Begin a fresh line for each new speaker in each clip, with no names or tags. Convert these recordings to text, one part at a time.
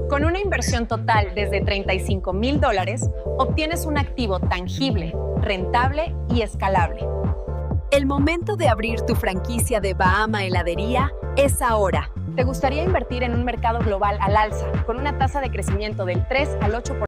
Con una inversión total desde $35,000, obtienes un activo tangible, rentable y escalable.
El momento de abrir tu franquicia de Bahama Heladería es ahora.
¿Te gustaría invertir en un mercado global al alza, con una tasa de crecimiento del 3 al 8%?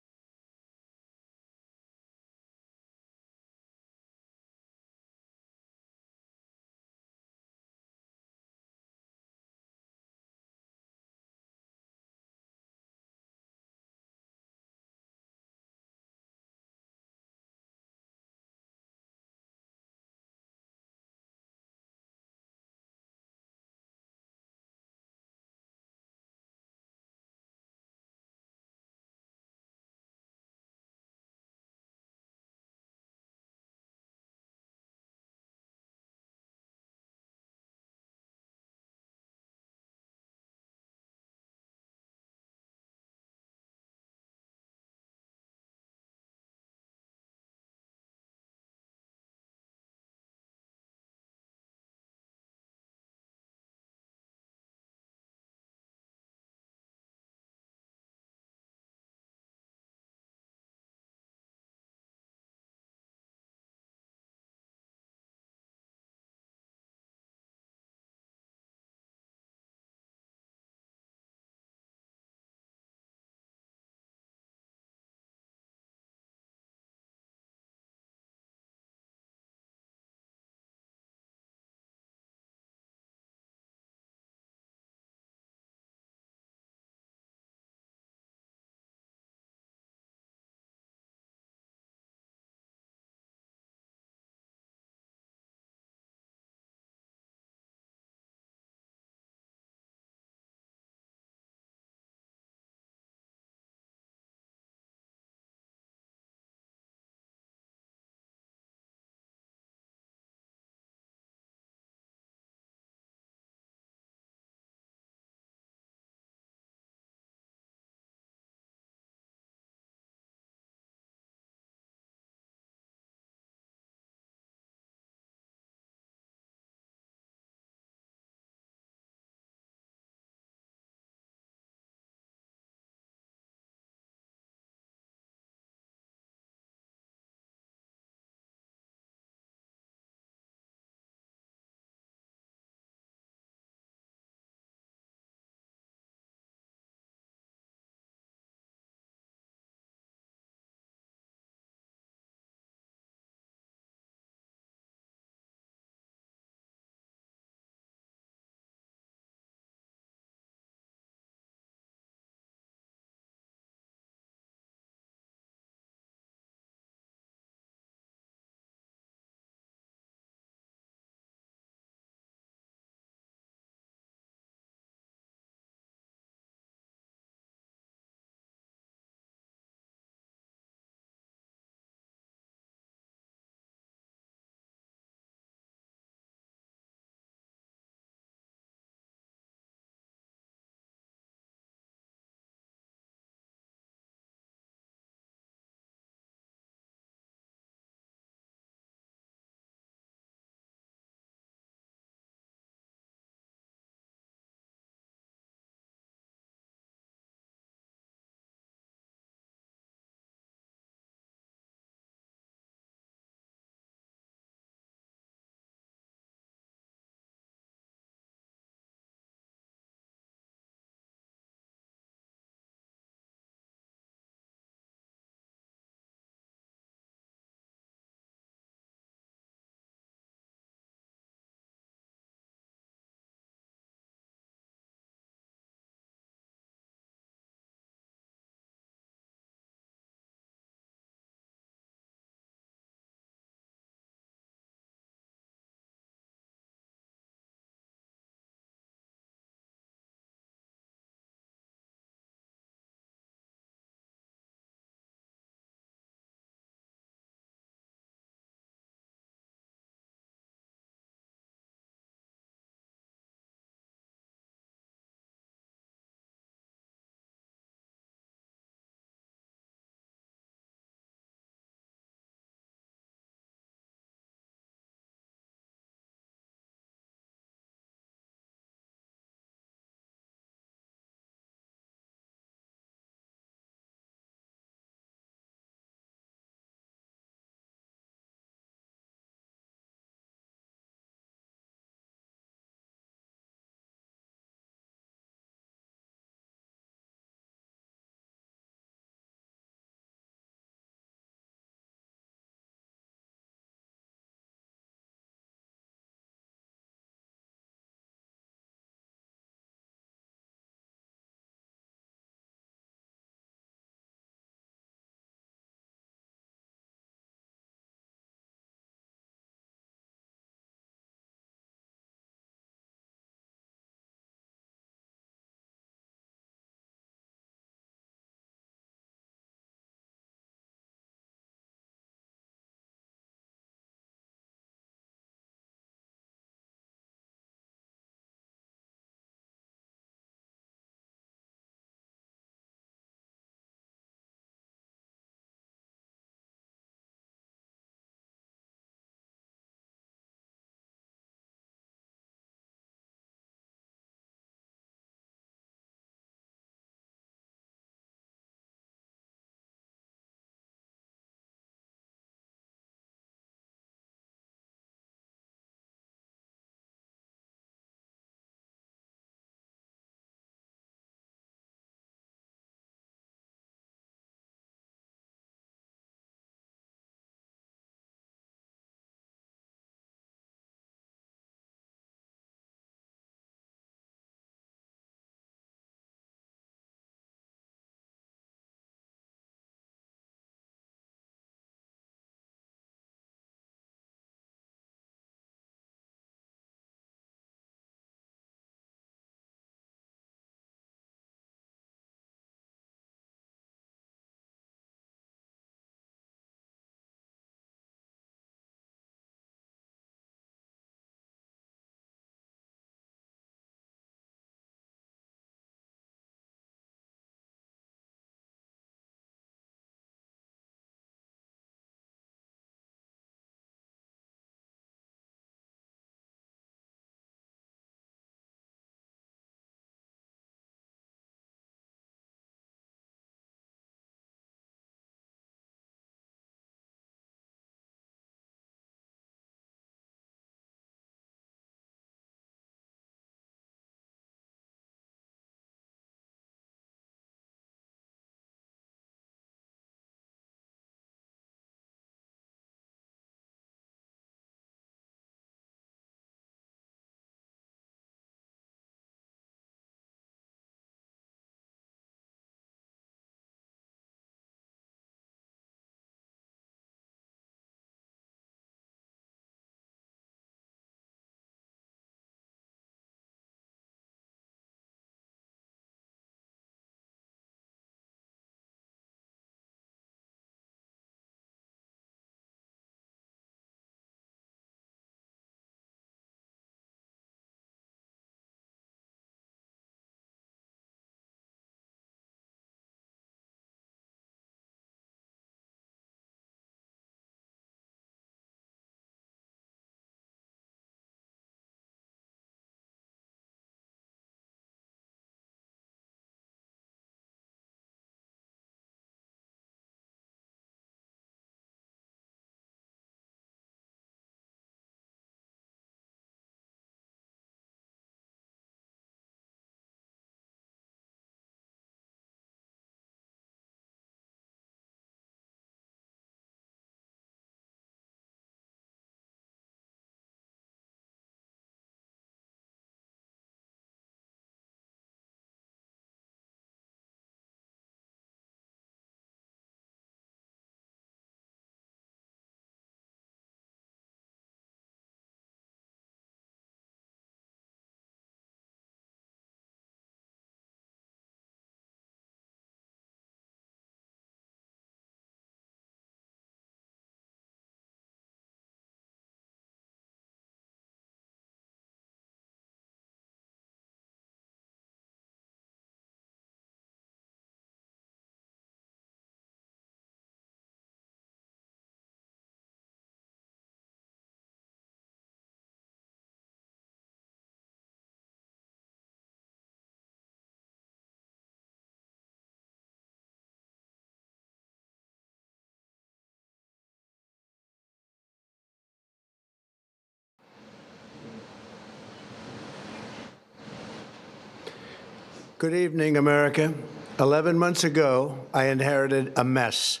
Good evening, America. 11 months ago, I inherited a mess,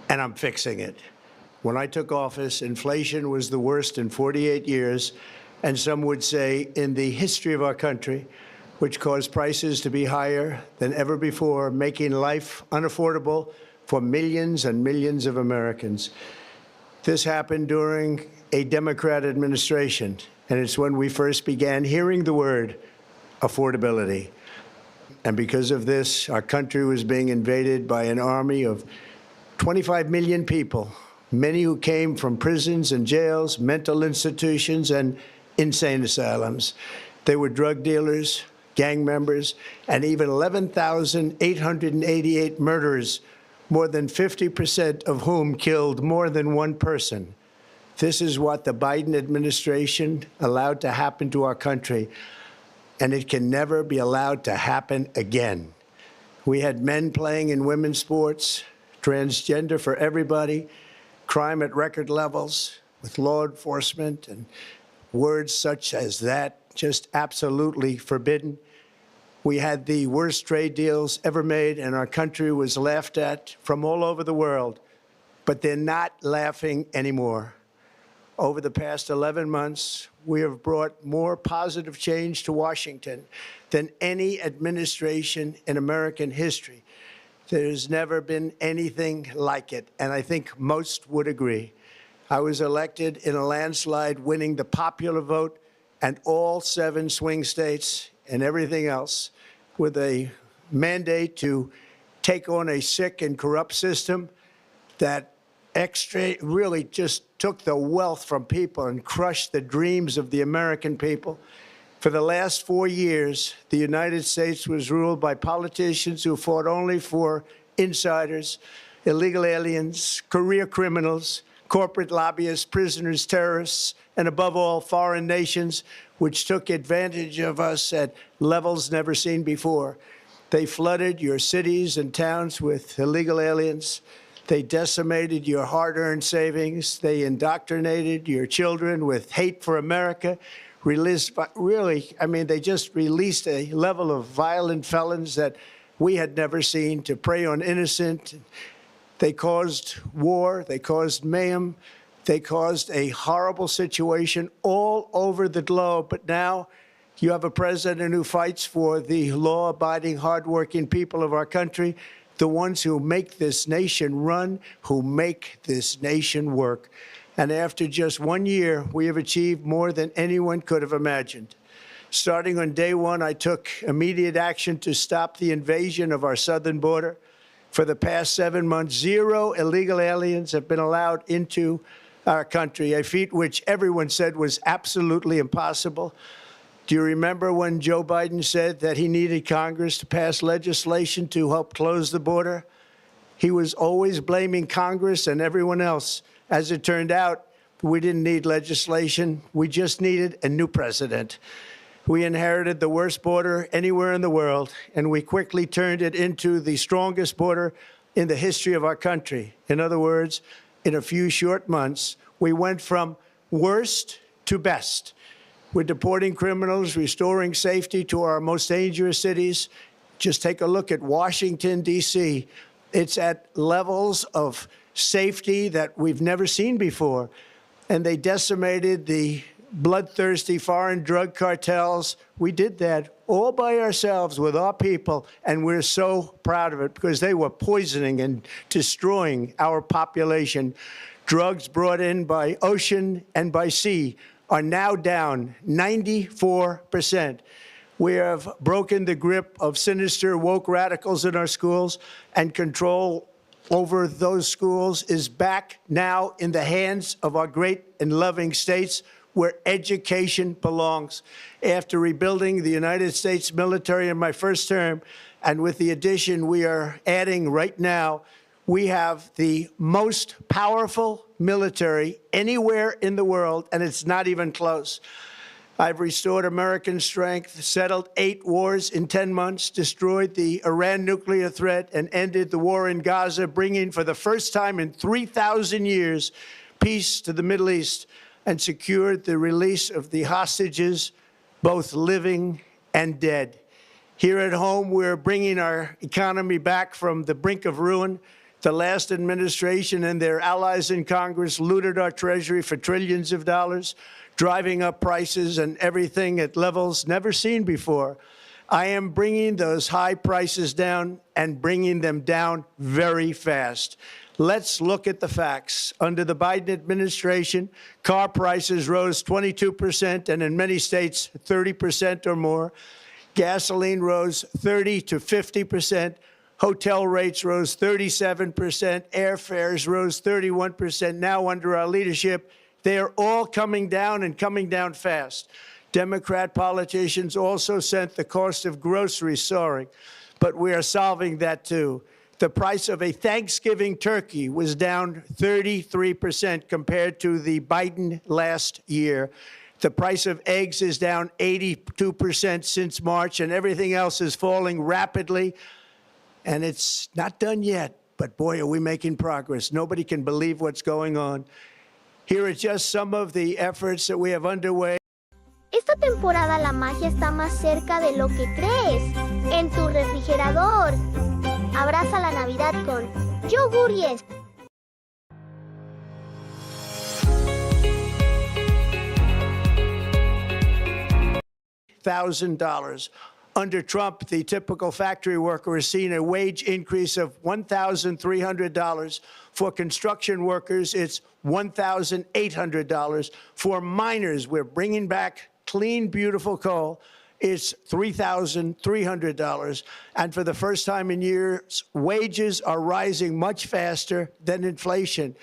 and I'm fixing it. When I took office, inflation was the worst in 48 years, and some would say in the history of our country, which caused prices to be higher than ever before, making life unaffordable for millions and millions of Americans. This happened during a Democrat administration, and it's when we first began hearing the word affordability. And because of this, our country was being invaded by an army of 25 million people, many who came from prisons and jails, mental institutions, and insane asylums. They were drug dealers, gang members, and even 11,888 murderers, more than 50% of whom killed more than one person. This is what the Biden administration allowed to happen to our country, and it can never be allowed to happen again. We had men playing in women's sports, transgender for everybody, crime at record levels with law enforcement, and words such as that just absolutely forbidden. We had the worst trade deals ever made, and our country was laughed at from all over the world. But they're not laughing anymore. Over the past 11 months, we have brought more positive change to Washington than any administration in American history. There's never been anything like it, and I think most would agree. I was elected in a landslide, winning the popular vote and all 7 swing states and everything else, with a mandate to take on a sick and corrupt system that really just took the wealth from people and crushed the dreams of the American people. For the last 4 years, the United States was ruled by politicians who fought only for insiders, illegal aliens, career criminals, corporate lobbyists, prisoners, terrorists, and above all, foreign nations, which took advantage of us at levels never seen before. They flooded your cities and towns with illegal aliens. They decimated your hard-earned savings. They indoctrinated your children with hate for America. They just released a level of violent felons that we had never seen to prey on innocent. They caused war. They caused mayhem. They caused a horrible situation all over the globe. But now you have a president who fights for the law-abiding, hardworking people of our country, the ones who make this nation run, who make this nation work. And after just 1 year, we have achieved more than anyone could have imagined. Starting on day one, I took immediate action to stop the invasion of our southern border. For the past 7 months, 0 illegal aliens have been allowed into our country, a feat which everyone said was absolutely impossible. Do you remember when Joe Biden said that he needed Congress to pass legislation to help close the border? He was always blaming Congress and everyone else. As it turned out, we didn't need legislation. We just needed a new president. We inherited the worst border anywhere in the world, and we quickly turned it into the strongest border in the history of our country. In other words, in a few short months, we went from worst to best. We're deporting criminals, restoring safety to our most dangerous cities. Just take a look at Washington, D.C. It's at levels of safety that we've never seen before. And they decimated the bloodthirsty foreign drug cartels. We did that all by ourselves with our people, and we're so proud of it because they were poisoning and destroying our population. Drugs brought in by ocean and by sea are now down 94%. We have broken the grip of sinister woke radicals in our schools, and control over those schools is back now in the hands of our great and loving states where education belongs. After rebuilding the United States military in my first term, and with the addition we are adding right now, we have the most powerful military anywhere in the world, and it's not even close. I've restored American strength, settled 8 wars in 10 months, destroyed the Iran nuclear threat, and ended the war in Gaza, bringing for the first time in 3,000 years peace to the Middle East, and secured the release of the hostages, both living and dead. Here at home, we're bringing our economy back from the brink of ruin. The last administration and their allies in Congress looted our Treasury for trillions of dollars, driving up prices and everything at levels never seen before. I am bringing those high prices down and bringing them down very fast. Let's look at the facts. Under the Biden administration, car prices rose 22% and in many states 30% or more. Gasoline rose 30 to 50%. Hotel rates rose 37%. Airfares rose 31%. Now, under our leadership, they are all coming down and coming down fast. Democrat politicians also sent the cost of groceries soaring, but we are solving that too. The price of a Thanksgiving turkey was down 33% compared to the Biden last year. The price of eggs is down 82% since March, and everything else is falling rapidly. And it's not done yet, but boy, are we making progress. Nobody can believe what's going on. Here are just some of the efforts that we have underway.
Esta temporada la magia está más cerca de lo que crees. En tu refrigerador. Abraza la Navidad con yogur Yes.
$1,000. Under Trump, the typical factory worker has seen a wage increase of $1,300. For construction workers, it's $1,800. For miners, we're bringing back clean, beautiful coal. It's $3,300. And for the first time in years, wages are rising much faster than inflation.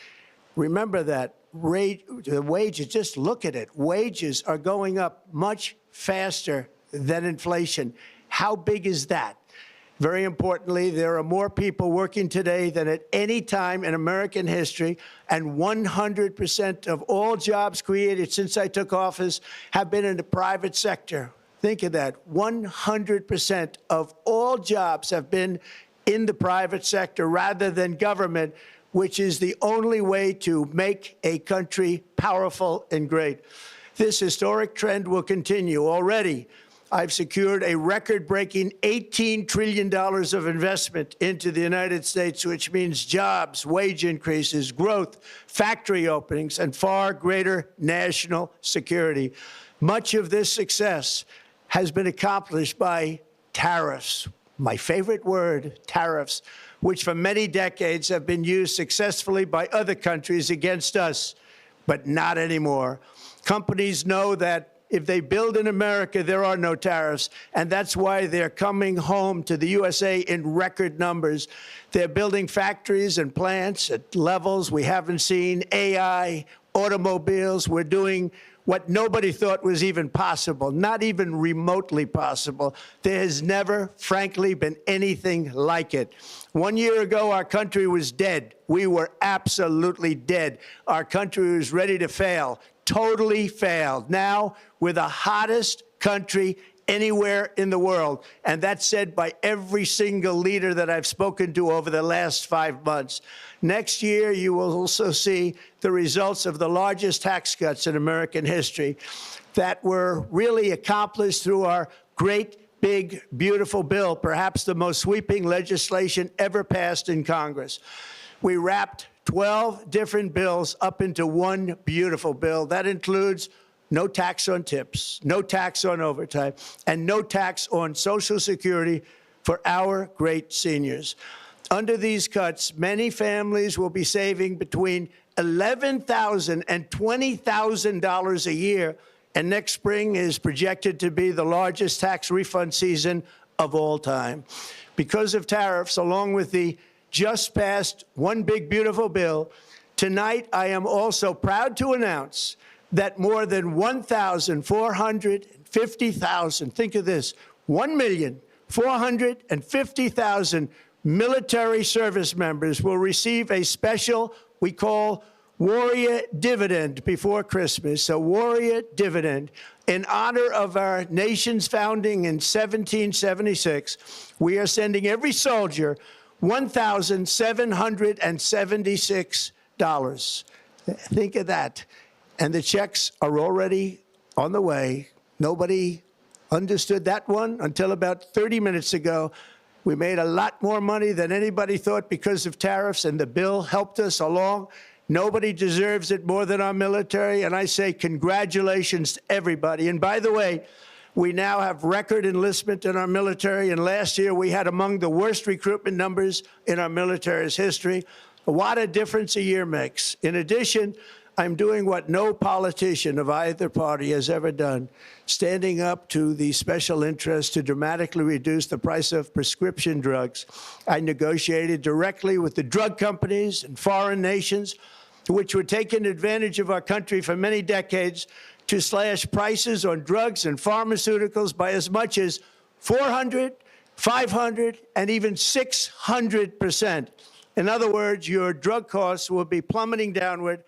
Remember that. The wages, just look at it. Wages are going up much faster than inflation. How big is that? Very importantly, there are more people working today than at any time in American history, and 100% of all jobs created since I took office have been in the private sector. Think of that. 100% of all jobs have been in the private sector rather than government, which is the only way to make a country powerful and great. This historic trend will continue. Already, I've secured a record-breaking $18 trillion of investment into the United States, which means jobs, wage increases, growth, factory openings, and far greater national security. Much of this success has been accomplished by tariffs. My favorite word, tariffs, which for many decades have been used successfully by other countries against us, but not anymore. Companies know that if they build in America, there are no tariffs, and that's why they're coming home to the USA in record numbers. They're building factories and plants at levels we haven't seen, AI, automobiles. We're doing what nobody thought was even possible, not even remotely possible. There has never, frankly, been anything like it. 1 year ago, our country was dead. We were absolutely dead. Our country was ready to fail. Totally failed. Now, we're the hottest country anywhere in the world. And that's said by every single leader that I've spoken to over the last 5 months. Next year, you will also see the results of the largest tax cuts in American history that were really accomplished through our great, big, beautiful bill, perhaps the most sweeping legislation ever passed in Congress. We wrapped 12 different bills up into one beautiful bill. That includes no tax on tips, no tax on overtime, and no tax on Social Security for our great seniors. Under these cuts, many families will be saving between $11,000 and $20,000 a year, and next spring is projected to be the largest tax refund season of all time. Because of tariffs, along with the just passed One Big Beautiful Bill, tonight I am also proud to announce that more than 1,450,000, think of this, 1,450,000 military service members will receive a special, we call Warrior Dividend before Christmas, a Warrior Dividend. In honor of our nation's founding in 1776, we are sending every soldier $1,776. Think of that. And the checks are already on the way. Nobody understood that one until about 30 minutes ago. We made a lot more money than anybody thought because of tariffs, and the bill helped us along. Nobody deserves it more than our military, and I say congratulations to everybody. And by the way, we now have record enlistment in our military, and last year we had among the worst recruitment numbers in our military's history. What a difference a year makes. In addition, I'm doing what no politician of either party has ever done, standing up to the special interests to dramatically reduce the price of prescription drugs. I negotiated directly with the drug companies and foreign nations, which were taking advantage of our country for many decades, to slash prices on drugs and pharmaceuticals by as much as 400, 500, and even 600%. In other words, your drug costs will be plummeting downward.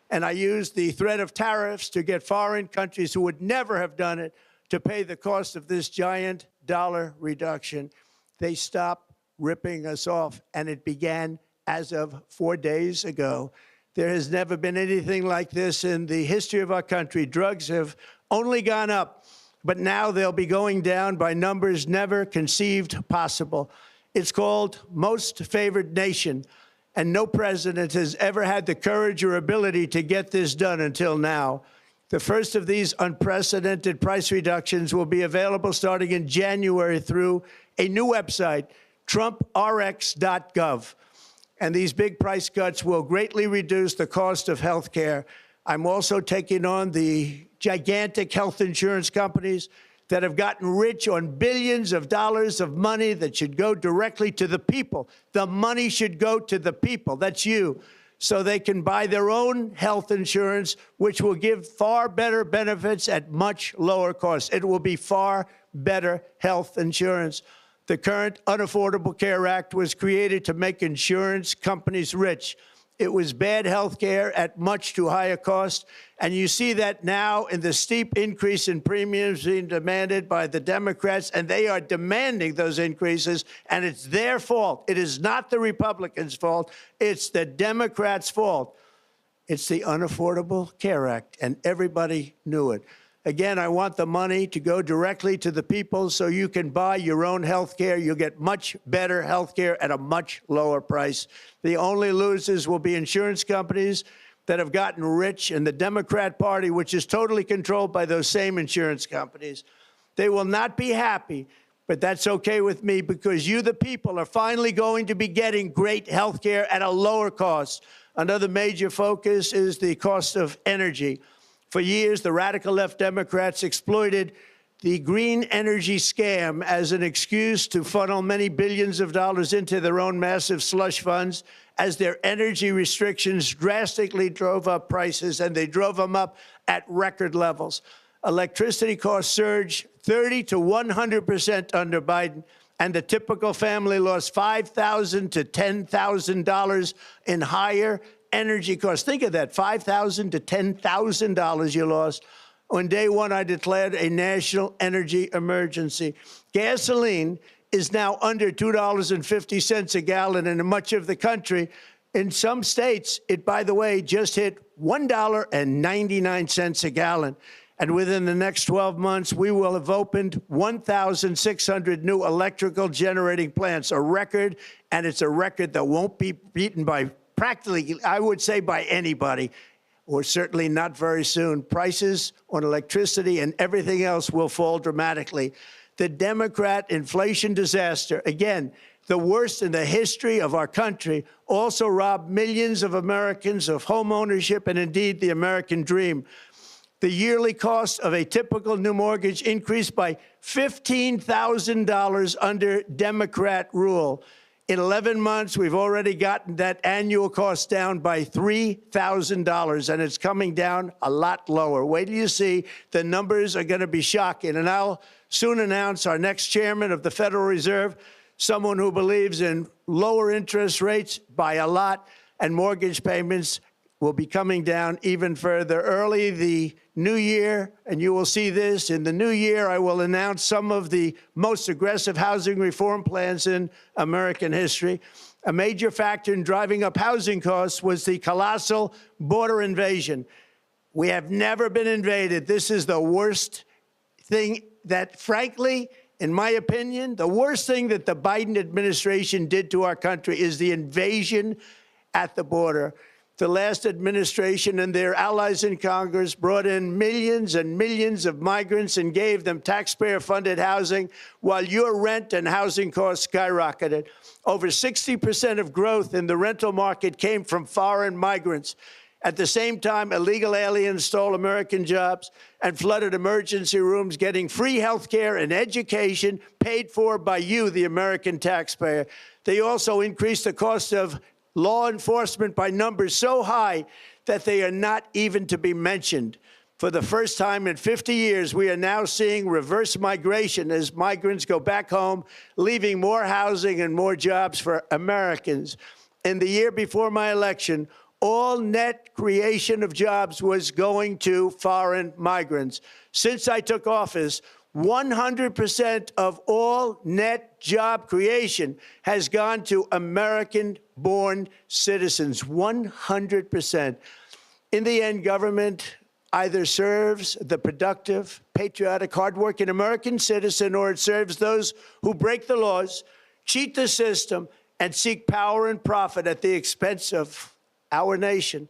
And I used the threat of tariffs to get foreign countries who would never have done it to pay the cost of this giant dollar reduction. They stopped ripping us off, and it began as of 4 days ago. There has never been anything like this in the history of our country. Drugs have only gone up, but now they'll be going down by numbers never conceived possible. It's called most favored nation. And no president has ever had the courage or ability to get this done until now. The first of these unprecedented price reductions will be available starting in January through a new website, trumprx.gov. And these big price cuts will greatly reduce the cost of health care. I'm also taking on the gigantic health insurance companies that have gotten rich on billions of dollars of money that should go directly to the people. The money should go to the people, that's you, so they can buy their own health insurance, which will give far better benefits at much lower costs. It will be far better health insurance. The current Unaffordable Care Act was created to make insurance companies rich. It was bad health care at much too high a cost. And you see that now in the steep increase in premiums being demanded by the Democrats, and they are demanding those increases, and it's their fault. It is not the Republicans' fault. It's the Democrats' fault. It's the Unaffordable Care Act, and everybody knew it. Again, I want the money to go directly to the people so you can buy your own health care. You'll get much better health care at a much lower price. The only losers will be insurance companies that have gotten rich, and the Democrat Party, which is totally controlled by those same insurance companies. They will not be happy, but that's okay with me, because you, the people, are finally going to be getting great health care at a lower cost. Another major focus is the cost of energy. For years, the radical left Democrats exploited the green energy scam as an excuse to funnel many billions of dollars into their own massive slush funds, as their energy restrictions drastically drove up prices, and they drove them up at record levels. Electricity costs surged 30 to 100% under Biden, and the typical family lost $5,000 to $10,000 in higher energy costs. Think of that, $5,000 to $10,000 you lost. On day one, I declared a national energy emergency. Gasoline is now under $2.50 a gallon in much of the country. In some states, it, by the way, just hit $1.99 a gallon. And within the next 12 months, we will have opened 1,600 new electrical generating plants, a record, and it's a record that won't be beaten by practically, I would say, by anybody, or certainly not very soon. Prices on electricity and everything else will fall dramatically. The Democrat inflation disaster, again, the worst in the history of our country, also robbed millions of Americans of home ownership and indeed the American dream. The yearly cost of a typical new mortgage increased by $15,000 under Democrat rule. In 11 months, we've already gotten that annual cost down by $3,000, and it's coming down a lot lower. Wait till you see. The numbers are going to be shocking. And I'll soon announce our next chairman of the Federal Reserve, someone who believes in lower interest rates by a lot, and mortgage payments will be coming down even further. Early the new year, and you will see this, in the new year, I will announce some of the most aggressive housing reform plans in American history. A major factor in driving up housing costs was the colossal border invasion. We have never been invaded. This is the worst thing that frankly, in my opinion, the worst thing that the Biden administration did to our country is the invasion at the border. The last administration and their allies in Congress brought in millions and millions of migrants and gave them taxpayer-funded housing while your rent and housing costs skyrocketed. Over 60% of growth in the rental market came from foreign migrants. At the same time, illegal aliens stole American jobs and flooded emergency rooms, getting free health care and education paid for by you, the American taxpayer. They also increased the cost of law enforcement by numbers so high that they are not even to be mentioned. For the first time in 50 years, we are now seeing reverse migration as migrants go back home, leaving more housing and more jobs for Americans. In the year before my election, all net creation of jobs was going to foreign migrants. Since I took office, 100% of all net job creation has gone to American-born citizens, 100%. In the end, government either serves the productive, patriotic, hardworking American citizen, or it serves those who break the laws, cheat the system, and seek power and profit at the expense of our nation.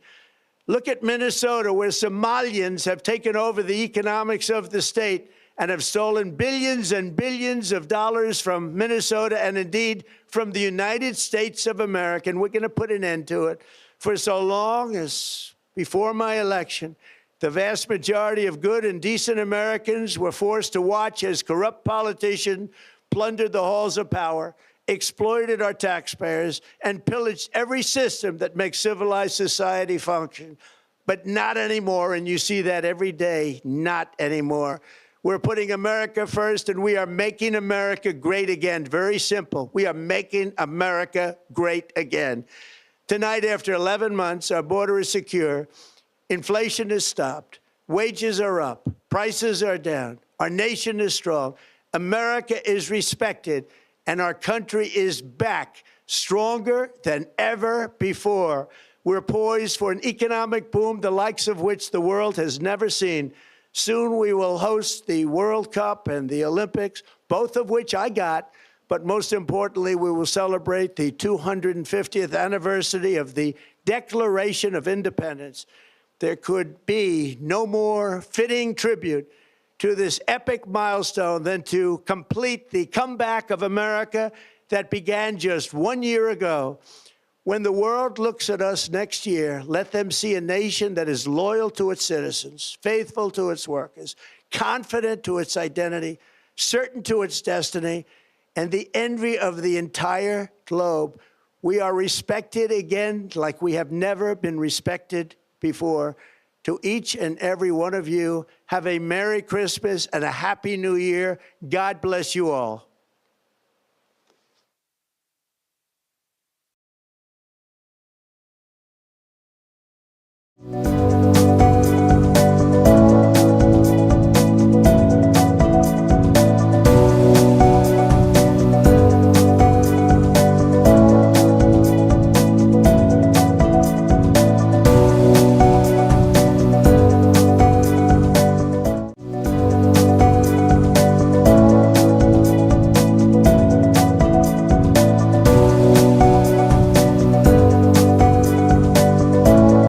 Look at Minnesota, where Somalians have taken over the economics of the state and have stolen billions and billions of dollars from Minnesota and indeed from the United States of America. And we're going to put an end to it. For so long as before my election, the vast majority of good and decent Americans were forced to watch as corrupt politicians plundered the halls of power, exploited our taxpayers, and pillaged every system that makes civilized society function. But not anymore, and you see that every day, not anymore. We're putting America first, and we are making America great again. Very simple. We are making America great again. Tonight, after 11 months, our border is secure. Inflation is stopped. Wages are up. Prices are down. Our nation is strong. America is respected, and our country is back, stronger than ever before. We're poised for an economic boom, the likes of which the world has never seen. Soon we will host the World Cup and the Olympics, both of which I got. But most importantly, we will celebrate the 250th anniversary of the Declaration of Independence. There could be no more fitting tribute to this epic milestone than to complete the comeback of America that began just 1 year ago. When the world looks at us next year, let them see a nation that is loyal to its citizens, faithful to its workers, confident to its identity, certain to its destiny, and the envy of the entire globe. We are respected again like we have never been respected before. To each and every one of you, have a Merry Christmas and a Happy New Year. God bless you all.